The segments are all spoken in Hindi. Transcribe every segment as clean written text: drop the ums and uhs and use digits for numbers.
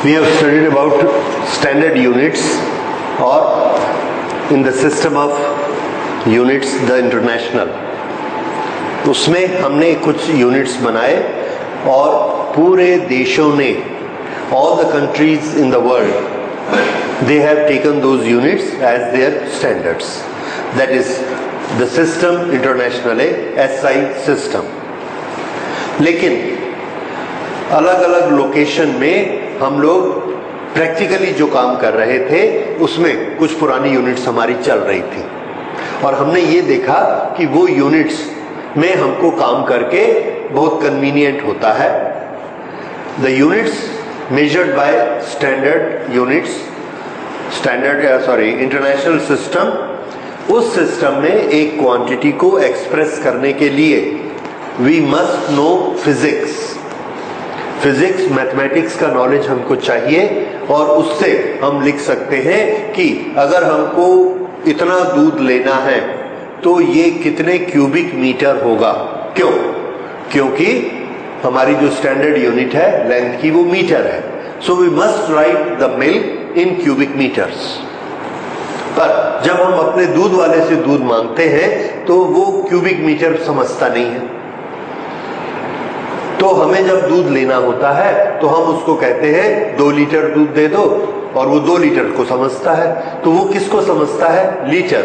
We have studied about standard units or in the system of units the international. उसमें हमने कुछ यूनिट्स बनाए और पूरे देशों ने all the countries in the world they have taken those units as their standards. That is the system international है SI system. लेकिन अलग अलग लोकेशन में हम लोग प्रैक्टिकली जो काम कर रहे थे उसमें कुछ पुरानी यूनिट्स हमारी चल रही थी और हमने ये देखा कि वो यूनिट्स में हमको काम करके बहुत कन्वीनियंट होता है. The units measured by standard units international system, उस सिस्टम में एक क्वांटिटी को एक्सप्रेस करने के लिए we must know physics mathematics का नॉलेज हमको चाहिए और उससे हम लिख सकते हैं कि अगर हमको इतना दूध लेना है तो ये कितने क्यूबिक मीटर होगा. क्यों? क्योंकि हमारी जो स्टैंडर्ड यूनिट है लेंथ की वो मीटर है. So we must write the milk in cubic metres. पर जब हम अपने दूध वाले से दूध मांगते हैं तो वो क्यूबिक मीटर समझता नहीं है. तो हमें जब दूध लेना होता है तो हम उसको कहते हैं 2 लीटर दूध दे दो और वो 2 लीटर को समझता है. तो वो किसको समझता है? लीटर.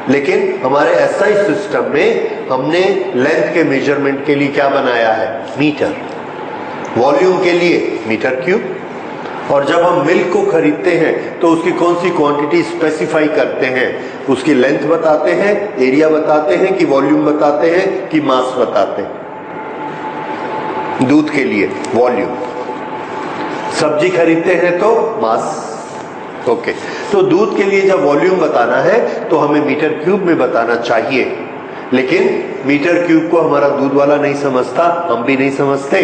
लेकिन हमारे एसआई सिस्टम में हमने लेंथ के मेजरमेंट के लिए क्या बनाया है? मीटर. वॉल्यूम के लिए मीटर क्यूब. और जब हम मिल्क को खरीदते हैं तो उसकी कौन सी क्वांटिटी स्पेसिफाई करते हैं? उसकी लेंथ बताते हैं, एरिया बताते हैं, कि वॉल्यूम बताते हैं, कि मास बताते हैं. दूध के लिए वॉल्यूम, सब्जी खरीदते हैं तो मास. ओके. तो दूध के लिए जब वॉल्यूम बताना है तो हमें मीटर क्यूब में बताना चाहिए. लेकिन मीटर क्यूब को हमारा दूध वाला नहीं समझता, हम भी नहीं समझते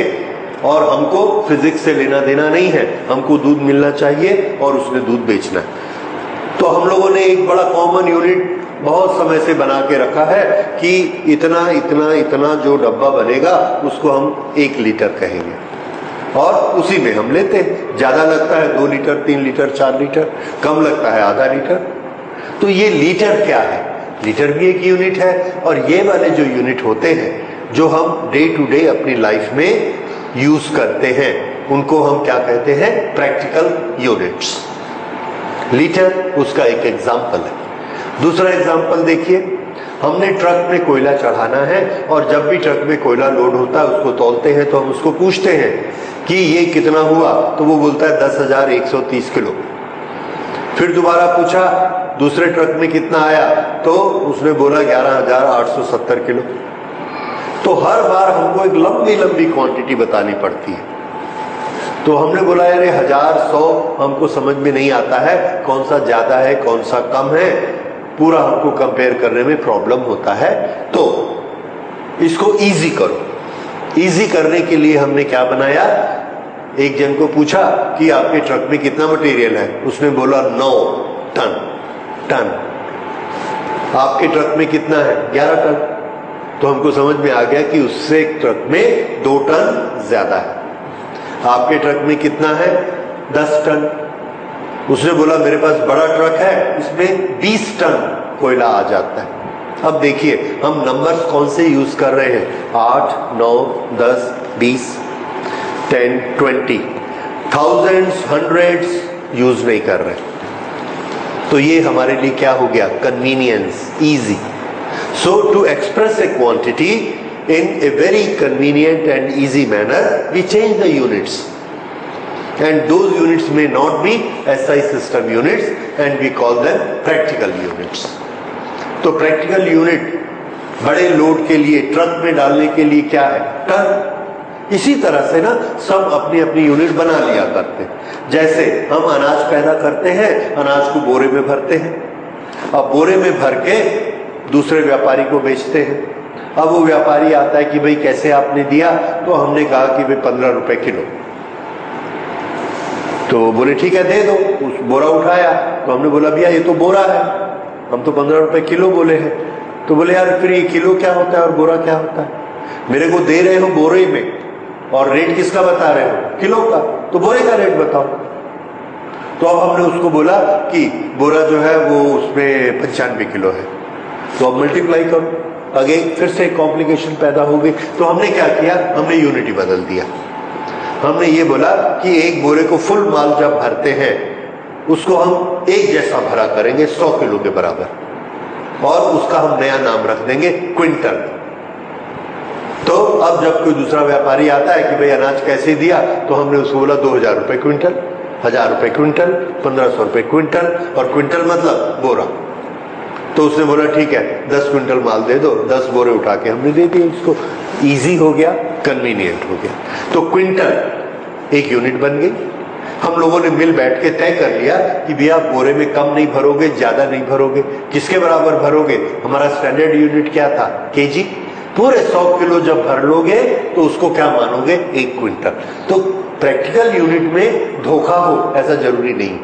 और हमको फिजिक्स से लेना देना नहीं है. हमको दूध मिलना चाहिए और उसने दूध बेचना है. तो हम लोगों ने एक बड़ा कॉमन यूनिट बहुत समय से बना के रखा है कि इतना इतना इतना जो डब्बा बनेगा उसको हम 1 लीटर कहेंगे और उसी में हम लेते हैं. ज्यादा लगता है 2 लीटर, 3 लीटर, 4 लीटर, कम लगता है आधा लीटर. तो ये लीटर क्या है? लीटर भी एक यूनिट है. और ये वाले जो यूनिट होते हैं जो हम डे टू डे अपनी लाइफ में यूज करते हैं उनको हम क्या कहते हैं? Practical units. लीटर उसका एक एग्जाम्पल है. दूसरा एग्जाम्पल देखिए, हमने ट्रक में कोयला चढ़ाना है और जब भी ट्रक में कोयला लोड होता है उसको तौलते हैं तो हम उसको पूछते हैं कि ये कितना हुआ, तो वो बोलता है 10,130 किलो. फिर दोबारा पूछा दूसरे ट्रक में कितना आया तो उसने बोला 11,870 किलो. तो हर बार हमको एक लंबी लंबी क्वांटिटी बतानी पड़ती है. तो हमने बोला यार 1000, 100 हमको समझ में नहीं आता है, कौन सा ज्यादा है कौन सा कम है, पूरा हमको कंपेयर करने में प्रॉब्लम होता है. तो इसको इजी करो. इजी करने के लिए हमने क्या बनाया? एक जन को पूछा कि आपके ट्रक में कितना मटेरियल है, उसने बोला 9 टन. आपके ट्रक में कितना है? 11 टन. तो हमको समझ में आ गया कि उससे ट्रक में 2 टन ज्यादा है. आपके ट्रक में कितना है? 10 टन. उसने बोला मेरे पास बड़ा ट्रक है, इसमें 20 टन कोयला आ जाता है. अब देखिए हम नंबर्स कौन से यूज कर रहे हैं? 8, 9, 10, 20, 10, 20, थाउजेंड्स, हंड्रेड्स यूज नहीं कर रहे. तो ये हमारे लिए क्या हो गया? Convenience, easy. So to express a quantity in a very convenient and easy manner, we change the units. And those units may not be SI system units and we call them practical units. तो practical unit बड़े लोड के लिए, ट्रक में डालने के लिए क्या है? टन. इसी तरह से ना सब अपनी अपनी यूनिट बना लिया करते हैं. जैसे हम अनाज पैदा करते हैं, अनाज को बोरे में भरते हैं. अब बोरे में भर के दूसरे व्यापारी को बेचते हैं. अब वो व्यापारी आता है कि भाई कैसे आपने दिया? तो हमने कहा कि भाई 15 रुपए किलो. तो बोले ठीक है दे दो. उस बोरा उठाया तो हमने बोला भैया ये तो बोरा है, हम तो 15 रुपए किलो बोले हैं. तो बोले यार फिर ये किलो क्या होता है और बोरा क्या होता है? मेरे को दे रहे हो बोरे में और रेट किसका बता रहे हो, किलो का, तो बोरे का रेट बताओ। तो अब हमने उसको बोला कि बोरा जो है वो उसमें 95 किलो है, तो अब मल्टीप्लाई करो, आगे फिर से कॉम्प्लिकेशन पैदा हो गई। तो हमने क्या किया, हमने यूनिटी बदल दिया। हमने ये बोला कि एक बोरे को फुल माल जब भरते हैं उसको हम एक जैसा भरा करेंगे 100 किलो के बराबर, और उसका हम नया नाम रख देंगे क्विंटल। तो अब जब कोई दूसरा व्यापारी आता है कि भाई अनाज कैसे दिया, तो हमने उसको बोला 2000 रुपए क्विंटल, 1000 रुपए क्विंटल, 1500 रुपए क्विंटल, और क्विंटल मतलब बोरा। तो उसने बोला ठीक है 10 क्विंटल माल दे दो, 10 बोरे उठा के हमने दे दिए उसको। इजी हो गया, कन्वीनियंट हो गया। तो क्विंटल एक यूनिट बन गई। हम लोगों ने मिल बैठ के तय कर लिया कि भैया बोरे में कम नहीं भरोगे, ज्यादा नहीं भरोगे, किसके बराबर भरोगे। हमारा स्टैंडर्ड यूनिट क्या था, केजी। पूरे 100 किलो जब भर लोगे तो उसको क्या मानोगे, 1 क्विंटल। तो प्रैक्टिकल यूनिट में धोखा हो ऐसा जरूरी नहीं,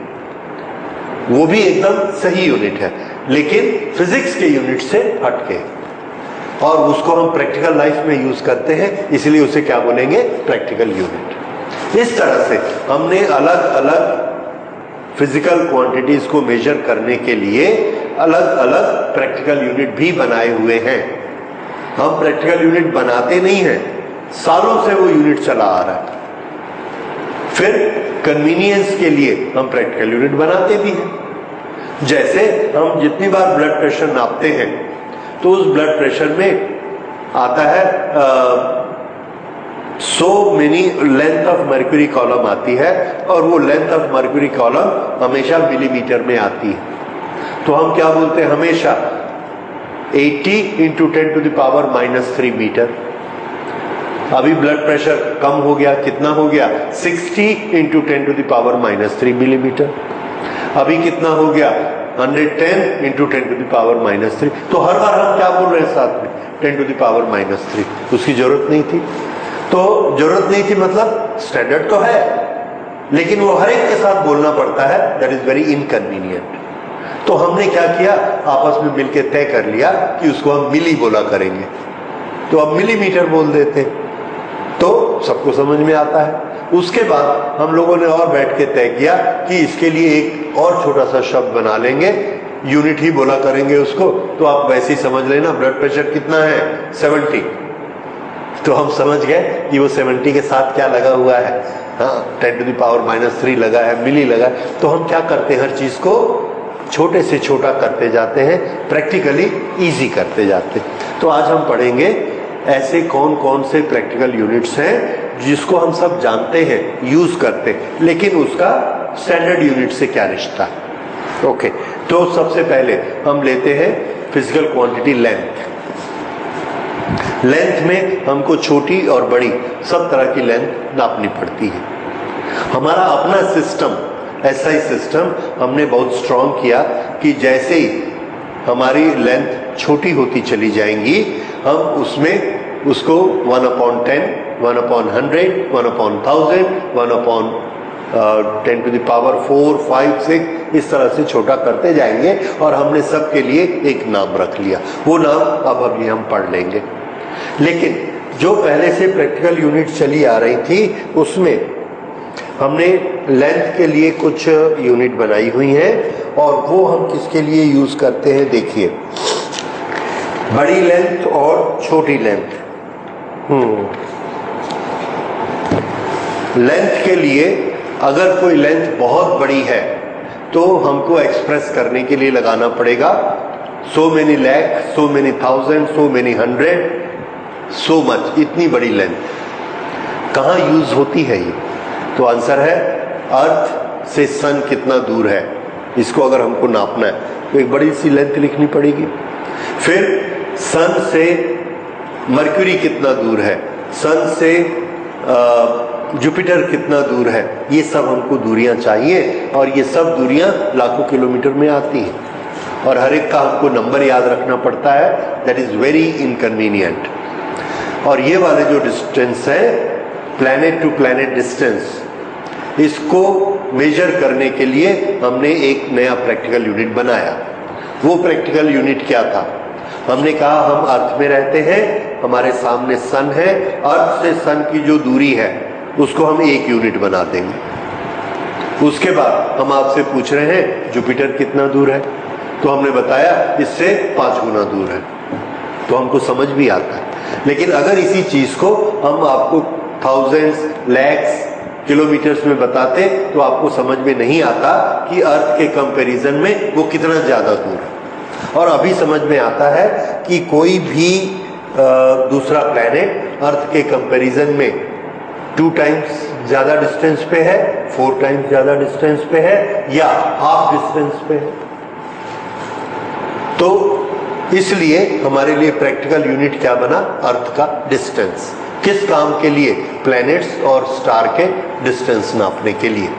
वो भी एकदम सही यूनिट है, लेकिन फिजिक्स के यूनिट से हटके, और उसको हम प्रैक्टिकल लाइफ में यूज करते हैं, इसलिए उसे क्या बोलेंगे, प्रैक्टिकल यूनिट। इस तरह से हमने अलग अलग फिजिकल क्वांटिटीज को मेजर करने के लिए अलग अलग प्रैक्टिकल यूनिट भी बनाए हुए हैं। हम प्रैक्टिकल यूनिट बनाते नहीं हैं, सालों से वो यूनिट चला आ रहा है। फिर कन्वीनियंस के लिए हम प्रैक्टिकल यूनिट बनाते भी हैं। जैसे हम जितनी बार ब्लड प्रेशर नापते हैं तो उस ब्लड प्रेशर में आता है so many length of mercury column आती है, और वो लेंथ ऑफ मर्क्यूरी कॉलम हमेशा मिलीमीटर में आती है। तो हम क्या बोलते हैं, हमेशा 80 × 10⁻³ मीटर। अभी ब्लड प्रेशर कम हो गया, कितना हो गया, 60 × 10⁻³ मिलीमीटर। अभी कितना हो गया, 110 × 10⁻³ तो हर बार हम क्या बोल रहे हैं साथ में, 10⁻³। उसकी जरूरत नहीं थी। तो जरूरत नहीं थी मतलब स्टैंडर्ड तो है, लेकिन वो हर एक के साथ बोलना पड़ता है, दैट इज वेरी इनकन्वीनियंट। तो हमने क्या किया, आपस में मिलकर तय कर लिया कि उसको हम मिली बोला करेंगे, तो अब मिलीमीटर बोल देते, तो सबको समझ में आता है। उसके बाद हम लोगों ने और बैठ के तय किया कि इसके लिए एक और छोटा सा शब्द बना लेंगे, यूनिट ही बोला करेंगे उसको। तो आप वैसे ही समझ लेना, ब्लड प्रेशर कितना है, 70। तो हम समझ गए कि वो 70 के साथ क्या लगा हुआ है, हाँ 10⁻³ लगा है, मिली लगा है। तो हम क्या करते हैं, हर चीज को छोटे से छोटा करते जाते हैं, प्रैक्टिकली इजी करते जाते हैं। तो आज हम पढ़ेंगे ऐसे कौन कौन से प्रैक्टिकल यूनिट्स हैं जिसको हम सब जानते हैं, यूज करते हैं, लेकिन उसका स्टैंडर्ड यूनिट से क्या रिश्ता है। ओके, तो सबसे पहले हम लेते हैं फिजिकल क्वांटिटी लेंथ। लेंथ में हमको छोटी और बड़ी सब तरह की लेंथ नापनी पड़ती है। हमारा अपना सिस्टम, SI सिस्टम हमने बहुत स्ट्रांग किया कि जैसे ही हमारी लेंथ छोटी होती चली जाएंगी, हम उसमें उसको 1/10, 1/100, 1/1000, 1/10⁴, 5, 6 इस तरह से छोटा करते जाएंगे, और हमने सबके लिए एक नाम रख लिया। वो नाम अब अभी हम पढ़ लेंगे। लेकिन जो पहले से प्रैक्टिकल यूनिट चली आ रही थी, उसमें हमने लेंथ के लिए कुछ यूनिट बनाई हुई हैं, और वो हम किसके लिए यूज करते हैं, देखिए, बड़ी लेंथ और छोटी लेंथ। लेंथ के लिए अगर कोई लेंथ बहुत बड़ी है तो हमको एक्सप्रेस करने के लिए लगाना पड़ेगा so many lakh, so many thousand, so many hundred, so much, इतनी बड़ी लेंथ। कहाँ यूज होती है ये, तो आंसर है अर्थ से सन कितना दूर है, इसको अगर हमको नापना है तो एक बड़ी सी लेंथ लिखनी पड़ेगी। फिर सन से मर्क्यूरी कितना दूर है, सन से जुपिटर कितना दूर है, ये सब हमको दूरियां चाहिए, और ये सब दूरियां लाखों किलोमीटर में आती हैं, और हर एक का हमको नंबर याद रखना पड़ता है, दैट इज वेरी इनकन्वीनियंट। और ये वाले जो डिस्टेंस है, प्लैनेट टू प्लैनेट डिस्टेंस, इसको मेजर करने के लिए हमने एक नया प्रैक्टिकल यूनिट बनाया। वो प्रैक्टिकल यूनिट क्या था, हमने कहा हम अर्थ में रहते हैं, हमारे सामने सन है, अर्थ से सन की जो दूरी है उसको हम 1 यूनिट बना देंगे। उसके बाद हम आपसे पूछ रहे हैं जुपिटर कितना दूर है, तो हमने बताया इससे 5 गुना दूर है, तो हमको समझ भी आता है। लेकिन अगर इसी चीज को हम आपको थाउजेंड्स, लैक्स, किलोमीटर्स में बताते तो आपको समझ में नहीं आता कि अर्थ के कंपैरिजन में वो कितना ज्यादा दूर है। और अभी समझ में आता है कि कोई भी दूसरा प्लेनेट अर्थ के कंपैरिजन में 2 टाइम्स ज्यादा डिस्टेंस पे है, 4 टाइम्स ज्यादा डिस्टेंस पे है, या हाफ डिस्टेंस पे है। तो इसलिए हमारे लिए प्रैक्टिकल यूनिट क्या बना? अर्थ का डिस्टेंस। किस काम के लिए? प्लैनेट्स और स्टार के डिस्टेंस नापने के लिए।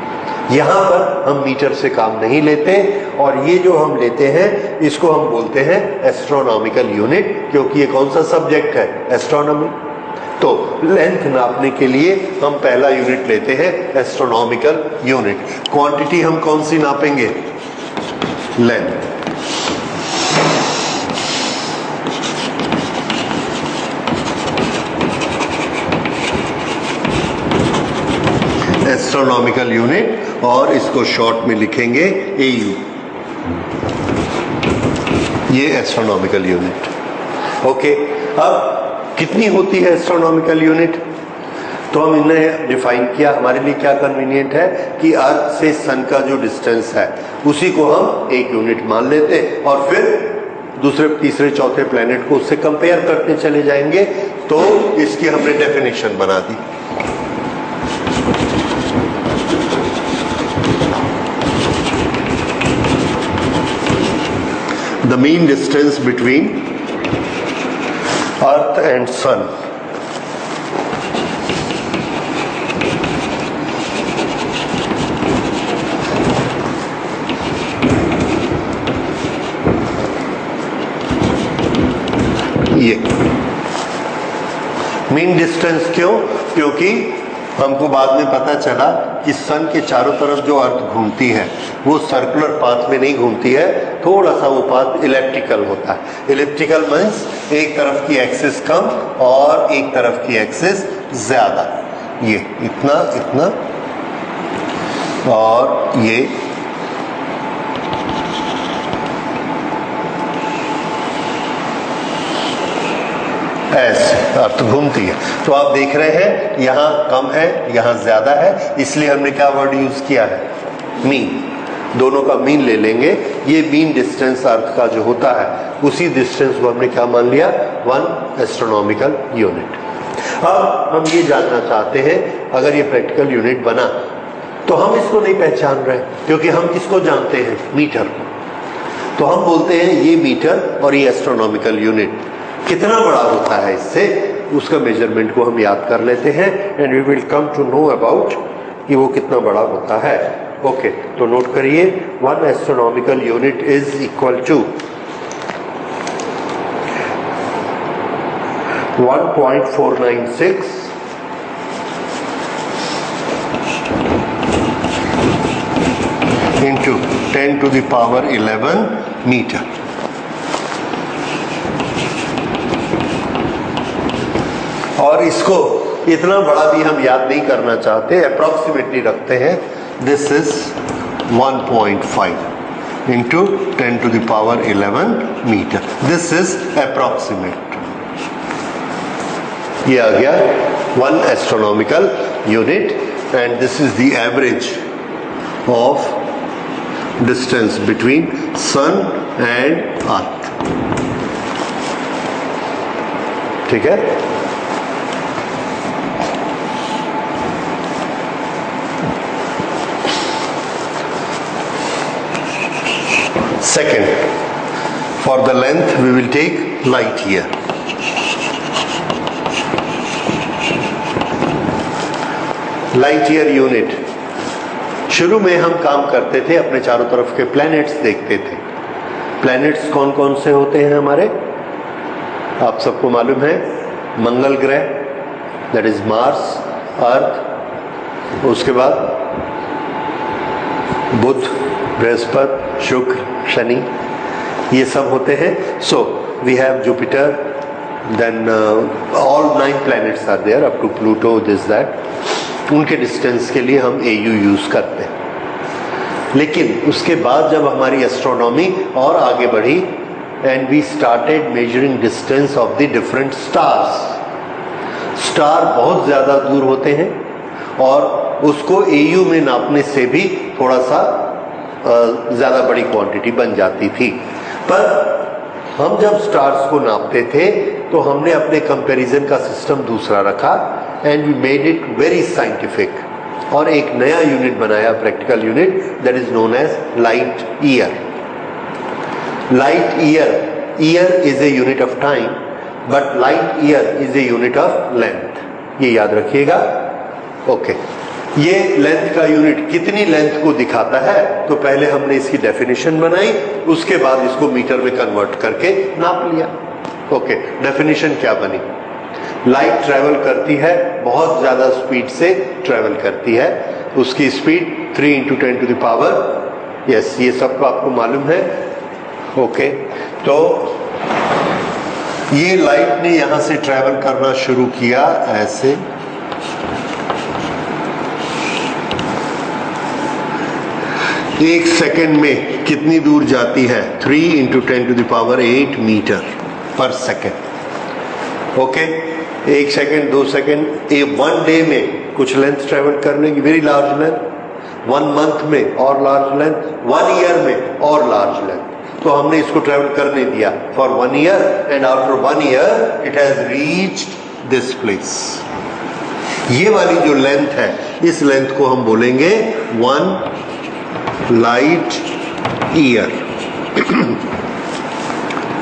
यहां पर हम मीटर से काम नहीं लेते, और ये जो हम लेते हैं इसको हम बोलते हैं एस्ट्रोनॉमिकल यूनिट, क्योंकि ये कौन सा सब्जेक्ट है? एस्ट्रोनॉमी। तो लेंथ नापने के लिए हम पहला यूनिट लेते हैं एस्ट्रोनॉमिकल यूनिट। क्वांटिटी हम कौन सी नापेंगे? लेंथ। एस्ट्रोनॉमिकल यूनिट, और इसको शॉर्ट में लिखेंगे AU। ये एस्ट्रोनॉमिकल यूनिट। ओके, अब कितनी होती है एस्ट्रोनॉमिकल यूनिट? तो हम इन्हें डिफाइन किया। हमारे लिए क्या कन्वीनियंट है कि अर्थ से सन का जो डिस्टेंस है उसी को हम 1 यूनिट मान लेते, और फिर दूसरे, तीसरे, चौथे प्लेनेट को उससे कंपेयर करते चले जाएंगे। तो इसकी हमने डेफिनेशन बना दी। The mean distance between Earth and Sun ये मीन डिस्टेंस क्यों? क्योंकि हमको बाद में पता चला कि सन के चारों तरफ जो अर्थ घूमती है वो सर्कुलर पाथ में नहीं घूमती है, थोड़ा सा वो पाथ इलिप्टिकल होता है। इलिप्टिकल मीन्स एक तरफ की एक्सिस कम और एक तरफ की एक्सिस ज्यादा। ये इतना इतना और ये ऐसे अर्थ घूमती है। तो आप देख रहे हैं यहां कम है, यहां ज्यादा है, इसलिए हमने क्या वर्ड यूज किया है? मीन। दोनों का मीन ले लेंगे। ये मीन डिस्टेंस अर्थ का जो होता है उसी डिस्टेंस को हमने क्या मान लिया? 1 एस्ट्रोनॉमिकल यूनिट। अब हम ये जानना चाहते हैं, अगर ये प्रैक्टिकल यूनिट बना तो हम इसको नहीं पहचान रहे, क्योंकि हम किसको जानते हैं? मीटर। तो हम बोलते हैं ये मीटर और ये एस्ट्रोनॉमिकल यूनिट कितना बड़ा होता है, इससे उसका मेजरमेंट को हम याद कर लेते हैं, and we will come to know about कि वो कितना बड़ा होता है। ओके, तो नोट करिए 1 astronomical unit is equal to 1.496 into 10 to the power 11 metre. और इसको इतना बड़ा भी हम याद नहीं करना चाहते, अप्रॉक्सीमेटली रखते हैं। This is 1.5 into 10 to the power 11 metre. This is approximate. ये आ गया 1 astronomical unit, and this is the average of distance between sun and earth. ठीक है। Second, for the length we will take light year. Light year unit। शुरू में हम काम करते थे, अपने चारों तरफ के प्लैनेट्स देखते थे। प्लैनेट्स कौन कौन से होते हैं हमारे? आप सबको मालूम है, मंगल ग्रह दैट इज मार्स, अर्थ, उसके बाद बुध, बृहस्पति, शुक्र, शनि, ये सब होते हैं। सो we have Jupiter, then all 9 planets are there up to Pluto, this that. उनके डिस्टेंस के लिए हम AU यूज करते हैं। लेकिन उसके बाद जब हमारी एस्ट्रोनॉमी और आगे बढ़ी and we started measuring distance of the different stars. Star बहुत ज़्यादा दूर होते हैं और उसको AU में नापने से भी थोड़ा सा ज़्यादा बड़ी क्वांटिटी बन जाती थी। पर हम जब स्टार्स को नापते थे तो हमने अपने कंपैरिजन का सिस्टम दूसरा रखा and we made it very scientific और एक नया यूनिट बनाया, practical unit, that is known as light year. Light year is a unit of time, but light year is a unit of length. ये याद रखिएगा। ओके, ये लेंथ का यूनिट कितनी लेंथ को दिखाता है, तो पहले हमने इसकी डेफिनेशन बनाई, उसके बाद इसको मीटर में कन्वर्ट करके नाप लिया। ओके, डेफिनेशन क्या बनी? लाइट ट्रेवल करती है, बहुत ज्यादा स्पीड से ट्रेवल करती है, उसकी स्पीड 3 × 10⁻, यस, ये सबको आपको मालूम है। ओके, तो ये लाइट ने यहां से ट्रेवल करना शुरू किया ऐसे, एक सेकंड में कितनी दूर जाती है? 3 × 10⁸ मीटर पर second. Okay, 1 second, 2 second, 1 day में कुछ लेंथ ट्रेवल करने की, वेरी लार्ज लेंथ, 1 मंथ में और लार्ज लेंथ, 1 ईयर में और लार्ज लेंथ। तो हमने इसको ट्रेवल करने दिया for 1 year and after 1 year it has reached this place. ये वाली जो लेंथ है, इस लेंथ को हम बोलेंगे 1 लाइट ईयर।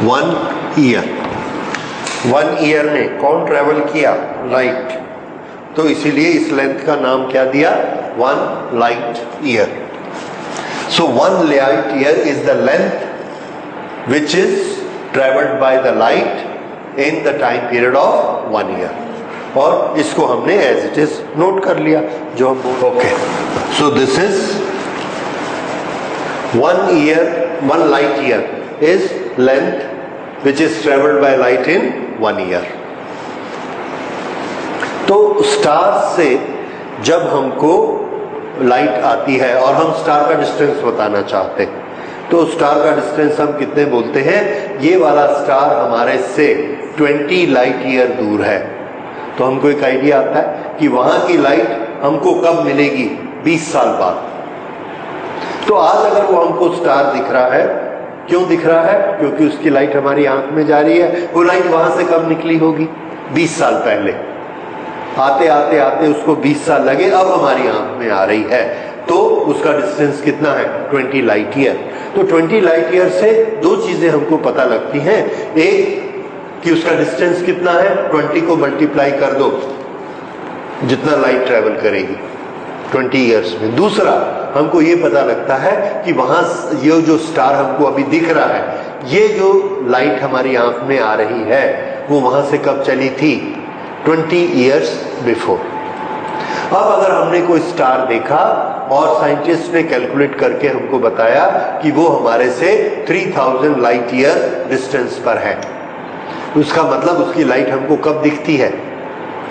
1 ईयर, 1 ईयर में कौन ट्रेवल किया? लाइट। तो इसीलिए इस लेंथ का नाम क्या दिया? 1 light year. So 1 light year is the length which is traveled by the light in the time period of 1 year। और इसको हमने as it is नोट कर लिया जो हम। Okay, so this is 1 light year is length which is traveled by light in 1 year। तो स्टार से जब हमको लाइट आती है और हम स्टार का डिस्टेंस बताना चाहते हैं, तो स्टार का डिस्टेंस हम कितने बोलते हैं? ये वाला स्टार हमारे से 20 लाइट ईयर दूर है। तो हमको एक आइडिया आता है कि वहां की लाइट हमको कब मिलेगी? 20 साल बाद। तो आज अगर वो हमको स्टार दिख रहा है, क्यों दिख रहा है? क्योंकि उसकी लाइट हमारी आंख में जा रही है। वो लाइट वहां से कब निकली होगी? 20 साल पहले। आते आते आते उसको 20 साल लगे, अब हमारी आंख में आ रही है, तो उसका डिस्टेंस कितना है? 20 लाइट ईयर। तो 20 लाइट ईयर से 2 चीजें हमको पता लगती हैं। एक कि उसका डिस्टेंस कितना है, 20 को मल्टीप्लाई कर दो, जितना लाइट ट्रेवल करेगी 20 ईयर्स में। दूसरा, हमको ये पता लगता है कि वहां ये जो स्टार हमको अभी दिख रहा है, ये जो लाइट हमारी आंख में आ रही है, वो वहां से कब चली थी? 20 ईयर्स बिफोर। अब अगर हमने कोई स्टार देखा और साइंटिस्ट ने कैलकुलेट करके हमको बताया कि वो हमारे से 3000 लाइट ईयर डिस्टेंस पर है, उसका मतलब उसकी लाइट हमको कब दिखती है?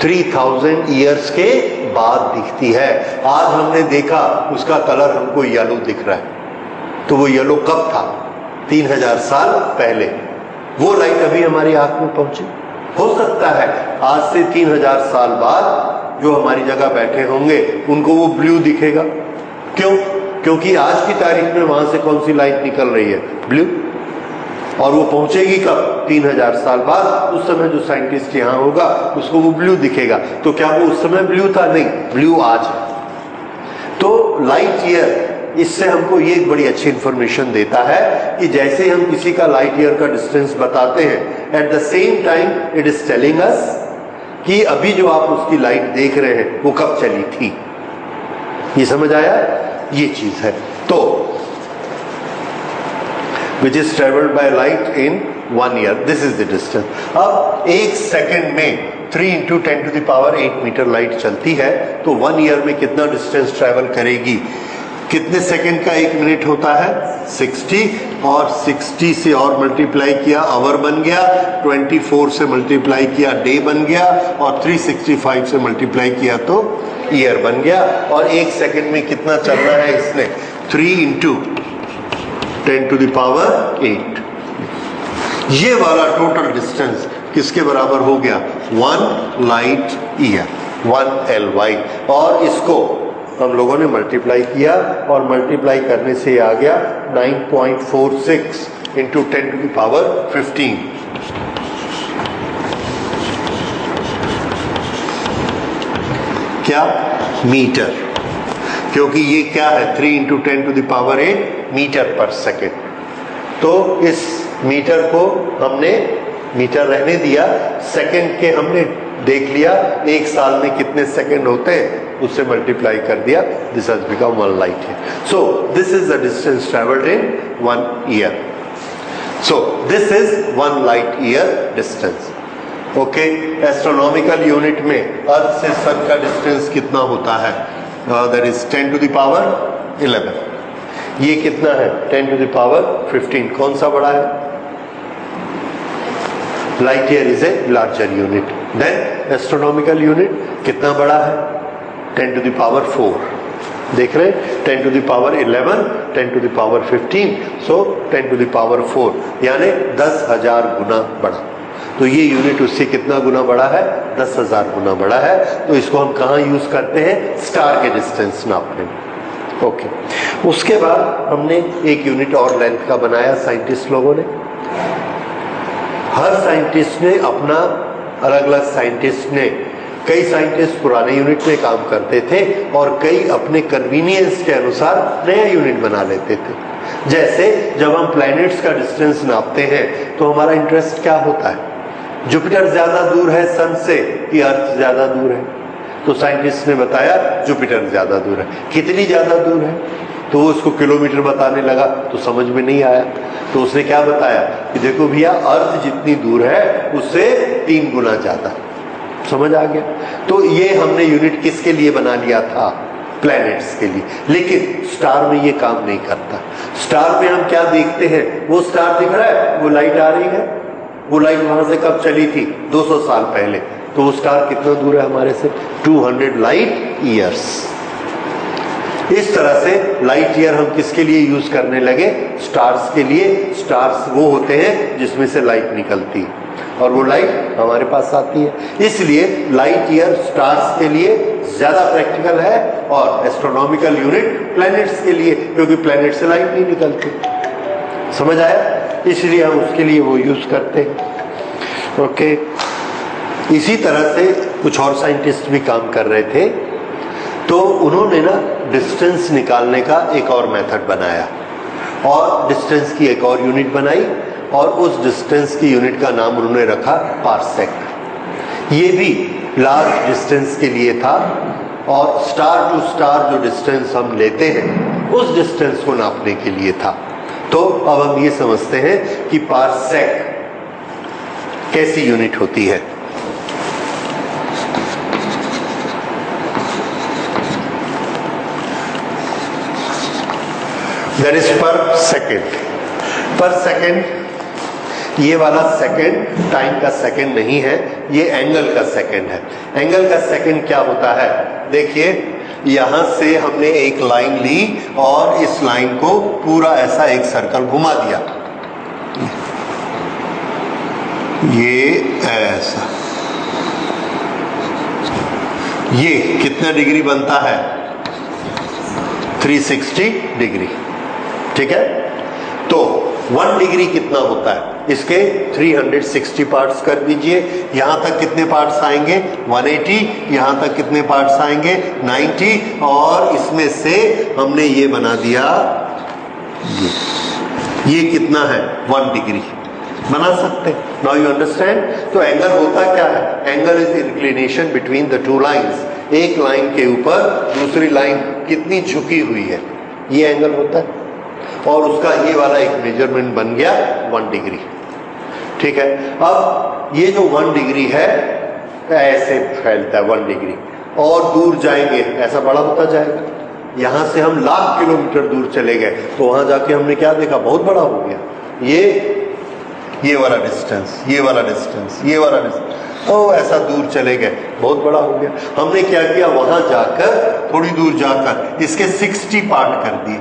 3000 ईयर्स के बाद दिखती है। आज हमने देखा उसका कलर हमको येलो दिख रहा है, तो वो येलो कब था? 3000 साल पहले। वो लाइट अभी हमारी आंख में पहुंची। हो सकता है आज से 3000 साल बाद जो हमारी जगह बैठे होंगे उनको वो ब्लू दिखेगा। क्यों? क्योंकि आज की तारीख में वहां से कौन सी लाइट निकल रही है? ब्लू। और वो पहुंचेगी कब? 3000 साल बाद। उस समय जो साइंटिस्ट यहां होगा उसको वो ब्लू दिखेगा। तो क्या वो उस समय ब्लू था? नहीं, ब्लू आज है। तो लाइट ईयर, इससे हमको ये एक बड़ी अच्छी इंफॉर्मेशन देता है कि जैसे हम किसी का लाइट ईयर का डिस्टेंस बताते हैं, at the same time it is telling us कि अभी जो आप उसकी लाइट देख रहे हैं वो कब चली थी। ये समझ आया? ये चीज है। तो which is traveled by light in 1 year, this is the distance। अब 1 सेकंड में 3 × 10⁸ मीटर लाइट चलती है, तो 1 ईयर में कितना डिस्टेंस ट्रेवल करेगी? कितने सेकंड का 1 मिनट होता है? 60, और 60 से और मल्टीप्लाई किया आवर बन गया, 24 से मल्टीप्लाई किया डे बन गया, और 365 से मल्टीप्लाई किया तो ईयर बन गया। और 1 सेकंड में कितना चलना है इसने? 3 इंटू 10 टू द पावर 8। ये वाला टोटल डिस्टेंस किसके बराबर हो गया? 1 लाइट ईयर, 1 LY। और इसको हम लोगों ने मल्टीप्लाई किया, और मल्टीप्लाई करने से आ गया 9.46 इंटू 10 टू द पावर 15। क्या? मीटर। क्योंकि ये क्या है? 3 into 10 to the power 8 metre per second. तो इस मीटर को हमने मीटर रहने दिया, सेकंड के हमने देख लिया 1 साल में कितने सेकंड होते हैं, उससे मल्टीप्लाई कर दिया। This has become 1 light year. So this is the distance travelled in 1 year. So this is 1 light year distance. Okay, astronomical unit में अर्थ से सन का डिस्टेंस कितना होता है? That is 10 to the power 11। ये कितना है? 10 टू द पावर 15। कौन सा बड़ा है? Light year is a larger unit than astronomical unit. कितना बड़ा है? 10 टू द पावर 4। देख रहे हैं? 10 to the power 11, 10 to the power 15, so 10 to the power 4, यानी 10,000 गुना बड़ा। तो ये यूनिट उससे कितना गुना बड़ा है? 10,000 गुना बड़ा है। तो इसको हम कहाँ यूज करते हैं? स्टार के डिस्टेंस नापने में। ओके, उसके बाद हमने एक यूनिट और लेंथ का बनाया साइंटिस्ट लोगों ने। हर साइंटिस्ट ने अपना अलग अलग साइंटिस्ट ने, कई साइंटिस्ट पुराने यूनिट में काम करते थे और कई अपने कन्वीनियंस के अनुसार नया यूनिट बना लेते थे। जैसे जब हम प्लैनेट्स का डिस्टेंस नापते हैं तो हमारा इंटरेस्ट क्या होता है? जुपिटर ज्यादा दूर है सन से कि अर्थ ज्यादा दूर है? तो साइंटिस्ट ने बताया जुपिटर ज्यादा दूर है। कितनी ज्यादा दूर है? तो वो उसको किलोमीटर बताने लगा तो समझ में नहीं आया। तो उसने क्या बताया कि देखो भैया, अर्थ जितनी दूर है उससे 3 गुना ज्यादा। समझ आ गया? तो ये हमने यूनिट किसके लिए बना लिया था? प्लैनेट्स के लिए। लेकिन स्टार में ये काम नहीं करता। स्टार में हम क्या देखते हैं? वो स्टार दिख रहा है, वो लाइट आ रही है, वो लाइट वहां से कब चली थी? 200 साल पहले। तो वो स्टार कितना दूर है हमारे से? 200 लाइट ईयर्स। इस तरह से लाइट ईयर हम किसके लिए यूज करने लगे? स्टार्स के लिए। स्टार्स वो होते हैं जिसमें से लाइट निकलती है और वो लाइट हमारे पास आती है। इसलिए लाइट ईयर स्टार्स के लिए ज्यादा प्रैक्टिकल है और एस्ट्रोनॉमिकल यूनिट प्लैनेट्स के लिए, क्योंकि प्लैनेट से लाइट नहीं निकलती। समझ आया? इसलिए हम उसके लिए वो यूज करते हैं। ओके, इसी तरह से कुछ और साइंटिस्ट भी काम कर रहे थे। तो उन्होंने ना डिस्टेंस निकालने का एक और मेथड बनाया और डिस्टेंस की एक और यूनिट बनाई, और उस डिस्टेंस की यूनिट का नाम उन्होंने रखा पारसेक। ये भी लार्ज डिस्टेंस के लिए था, और स्टार टू स्टार जो डिस्टेंस हम लेते हैं उस डिस्टेंस को नापने के लिए था। तो अब हम ये समझते हैं कि पारसेक कैसी यूनिट होती है। दैट इज पर सेकेंड। पर सेकेंड, ये वाला सेकेंड टाइम का सेकेंड नहीं है, ये एंगल का सेकेंड है। एंगल का सेकेंड क्या होता है? देखिए, यहां से हमने एक लाइन ली और इस लाइन को पूरा ऐसा एक सर्कल घुमा दिया, ये ऐसा। ये कितना डिग्री बनता है? 360 डिग्री। ठीक है? तो 1 डिग्री कितना होता है? इसके 360 पार्ट्स कर दीजिए। यहां तक कितने पार्ट्स आएंगे? 180। यहां तक कितने पार्ट्स आएंगे? 90। और इसमें से हमने ये बना दिया, ये कितना है? 1 डिग्री बना सकते। Now you understand? तो एंगल होता क्या है? Angle is inclination between the two lines. एक लाइन के ऊपर दूसरी लाइन कितनी झुकी हुई है, ये एंगल होता है। और उसका ये वाला एक मेजरमेंट बन गया 1 डिग्री। ठीक है? अब ये जो 1 डिग्री है ऐसे फैलता है 1 डिग्री, और दूर जाएंगे ऐसा बड़ा होता जाएगा। यहां से हम लाख किलोमीटर दूर चले गए, तो वहां जाके हमने क्या देखा, बहुत बड़ा हो गया ये वाला डिस्टेंस, ये वाला डिस्टेंस, ये वाला डिस्टेंस, तो ऐसा दूर चले गए, बहुत बड़ा हो गया। हमने क्या किया, वहां जाकर थोड़ी दूर जाकर इसके 60 पार्ट कर दिए,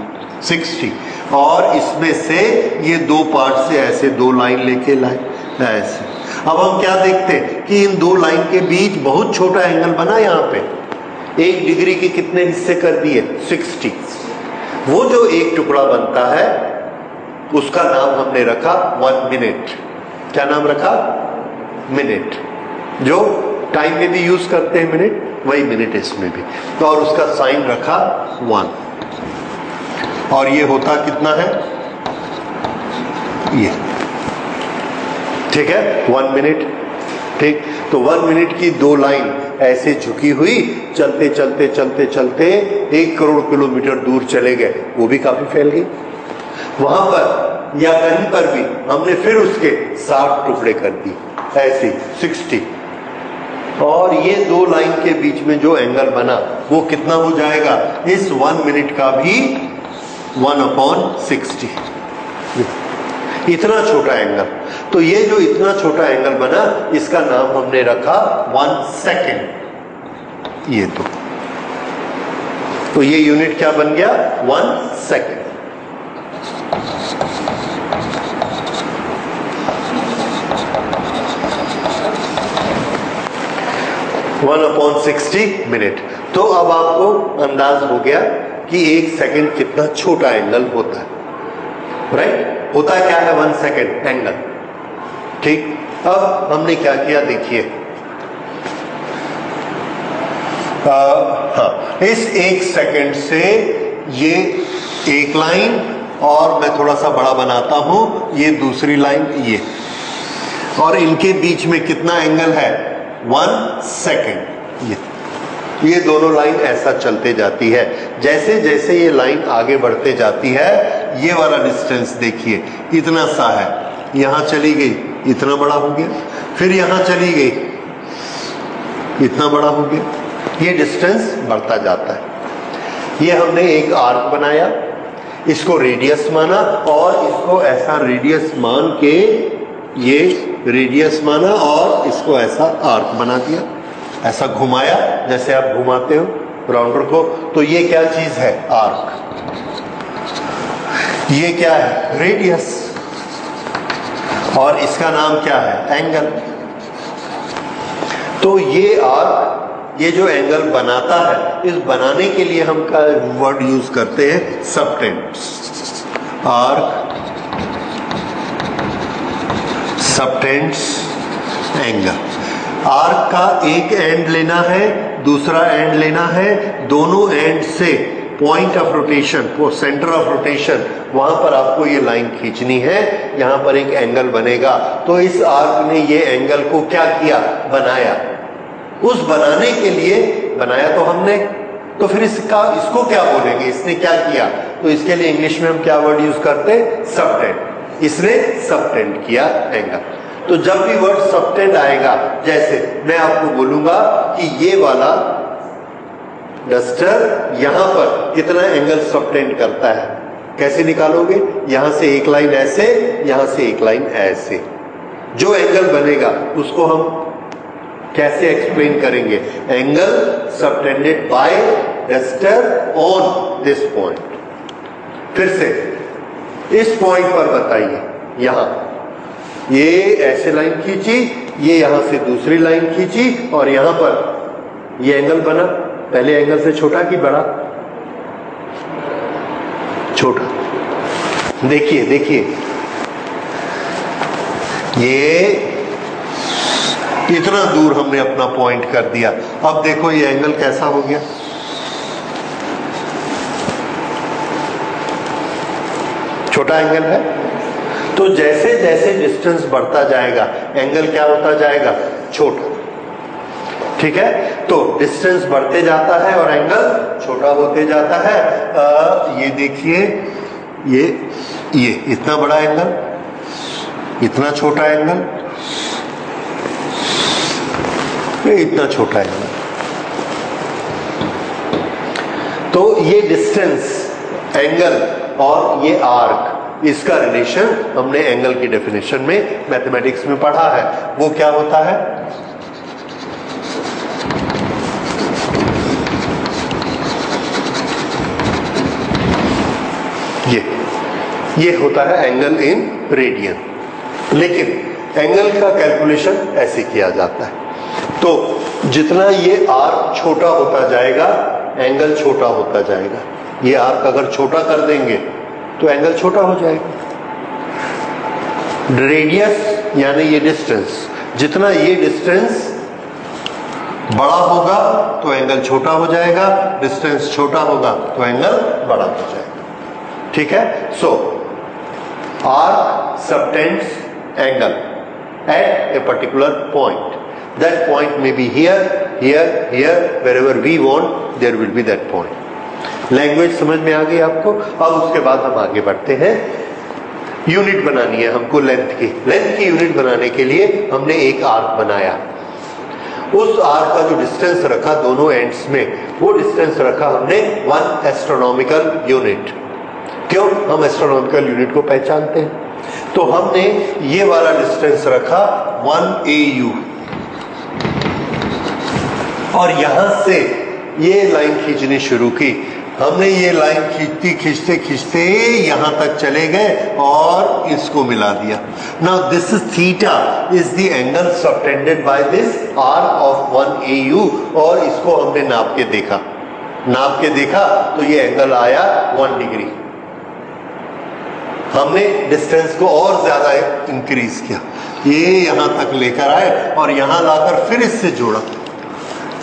60, और इसमें से ये 2 पार्ट से ऐसे 2 लाइन लेके लाए ऐसे। अब हम क्या देखते हैं कि इन 2 लाइन के बीच बहुत छोटा एंगल बना, यहाँ पे 1 डिग्री के कितने हिस्से कर दिए, 60। वो जो एक टुकड़ा बनता है उसका नाम हमने रखा 1 मिनट। क्या नाम रखा, मिनट। जो टाइम में भी यूज करते हैं मिनट, वही मिनट इसमें भी। तो और उसका साइन रखा 1, और ये होता कितना है, ये, ठीक है, 1 मिनट। ठीक, तो 1 मिनट की 2 लाइन ऐसे झुकी हुई, चलते चलते चलते चलते 1 करोड़ किलोमीटर दूर चले गए, वो भी काफी फैल गई। वहां पर या कहीं पर भी हमने फिर उसके 60 टुकड़े कर दिए ऐसे 60, और ये 2 लाइन के बीच में जो एंगल बना वो कितना हो जाएगा, इस 1 मिनट का भी 1/60, इतना छोटा एंगल। तो ये जो इतना छोटा एंगल बना, इसका नाम हमने रखा 1 सेकेंड। ये तो ये यूनिट क्या बन गया, 1 सेकेंड। One upon 60 minute. तो अब आपको अंदाज हो गया कि 1 सेकेंड कितना छोटा एंगल होता है, राइट। होता क्या है 1 सेकेंड एंगल, ठीक। अब हमने क्या किया, देखिए, हाँ, इस 1 सेकेंड से ये एक लाइन, और मैं थोड़ा सा बड़ा बनाता हूं, ये दूसरी लाइन, ये, और इनके बीच में कितना एंगल है, 1 सेकेंड। ये दोनों लाइन ऐसा चलते जाती है। जैसे जैसे ये लाइन आगे बढ़ते जाती है, ये वाला डिस्टेंस देखिए, इतना सा है, यहां चली गई, इतना बड़ा हो गया, फिर यहां चली गई, इतना बड़ा हो गया, ये डिस्टेंस बढ़ता जाता है। ये हमने एक आर्क बनाया, इसको रेडियस माना, और इसको ऐसा रेडियस मान के, ये रेडियस माना, और इसको ऐसा आर्क बना दिया, ऐसा घुमाया जैसे आप घुमाते हो राउंडर को। तो ये क्या चीज है, आर्क। ये क्या है, रेडियस, और इसका नाम क्या है, एंगल। तो ये आर्क, ये जो एंगल बनाता है, इस बनाने के लिए हम का वर्ड यूज करते हैं subtend. Arc subtends angle. Arc का एक एंड लेना है, दूसरा एंड लेना है, दोनों एंड से point of rotation, centre of rotation, वहां पर आपको ये लाइन खींचनी है, यहां पर एक एंगल बनेगा। तो इस आर्क ने ये एंगल को क्या किया, बनाया। उस बनाने के लिए बनाया तो हमने, तो फिर इसको क्या बोलेंगे, इसने क्या किया, तो इसके लिए इंग्लिश में हम क्या वर्ड यूज करते हैं, सबटेंड। इसने सबटेंड किया एंगल। तो जब भी वर्ड सबटेंड आएगा, जैसे मैं आपको बोलूंगा कि ये वाला डस्टर यहां पर कितना एंगल सबटेंड करता है, कैसे निकालोगे, यहां से एक लाइन ऐसे, यहां से एक लाइन ऐसे, जो एंगल बनेगा उसको हम कैसे एक्सप्लेन करेंगे, angle subtended bye duster on this point. फिर से इस पॉइंट पर बताइए, यहां ये ऐसे लाइन खींची, ये यहां से दूसरी लाइन खींची, और यहां पर ये एंगल बना, पहले एंगल से छोटा कि बड़ा, छोटा। देखिए देखिए, ये इतना दूर हमने अपना पॉइंट कर दिया। अब देखो ये एंगल कैसा हो गया, छोटा एंगल है। तो जैसे जैसे डिस्टेंस बढ़ता जाएगा, एंगल क्या होता जाएगा, छोटा। ठीक है, तो डिस्टेंस बढ़ते जाता है और एंगल छोटा होते जाता है। ये देखिए, ये इतना बड़ा एंगल, इतना छोटा एंगल, ये इतना छोटा एंगल। तो ये डिस्टेंस, एंगल और ये आर्क, इसका रिलेशन हमने एंगल की डेफिनेशन में मैथमेटिक्स में पढ़ा है। वो क्या होता है? ये होता है एंगल इन रेडियन। लेकिन एंगल का कैलकुलेशन ऐसे किया जाता है। तो जितना ये आर्क छोटा होता जाएगा, एंगल छोटा होता जाएगा। ये आर्क अगर छोटा कर देंगे तो एंगल छोटा हो जाएगा। रेडियस यानी ये डिस्टेंस, जितना ये डिस्टेंस बड़ा होगा तो एंगल छोटा हो जाएगा, डिस्टेंस छोटा होगा तो एंगल बड़ा हो जाएगा। ठीक है? So arc subtends angle at a particular point. That point may be here, here, here, wherever we want, there will be that point. Language समझ में आ गई आपको? अब उसके बाद हम आगे बढ़ते हैं। यूनिट बनानी है हमको लेंथ की। लेंथ की यूनिट बनाने के लिए हमने एक आर्क बनाया। उस आर्क का जो डिस्टेंस रखा दोनों एंड्स में, वो डिस्टेंस रखा हमने 1 एस्ट्रोनॉमिकल यूनिट। क्यों? हम एस्ट्रोनॉमिकल यूनिट को पहचानते हैं। तो हमने ये वाला डिस्टेंस रखा 1 AU और यहां से ये लाइन खींचनी शुरू की। हमने ये लाइन खींचते खींचते यहां तक चले गए और इसको मिला दिया। Now this is theta, is the angle subtended by this arc of 1 AU। और इसको हमने नाप के देखा तो ये एंगल आया 1 डिग्री। हमने डिस्टेंस को और ज्यादा इंक्रीज किया, ये यहां तक लेकर आए और यहां लाकर फिर इससे जोड़ा।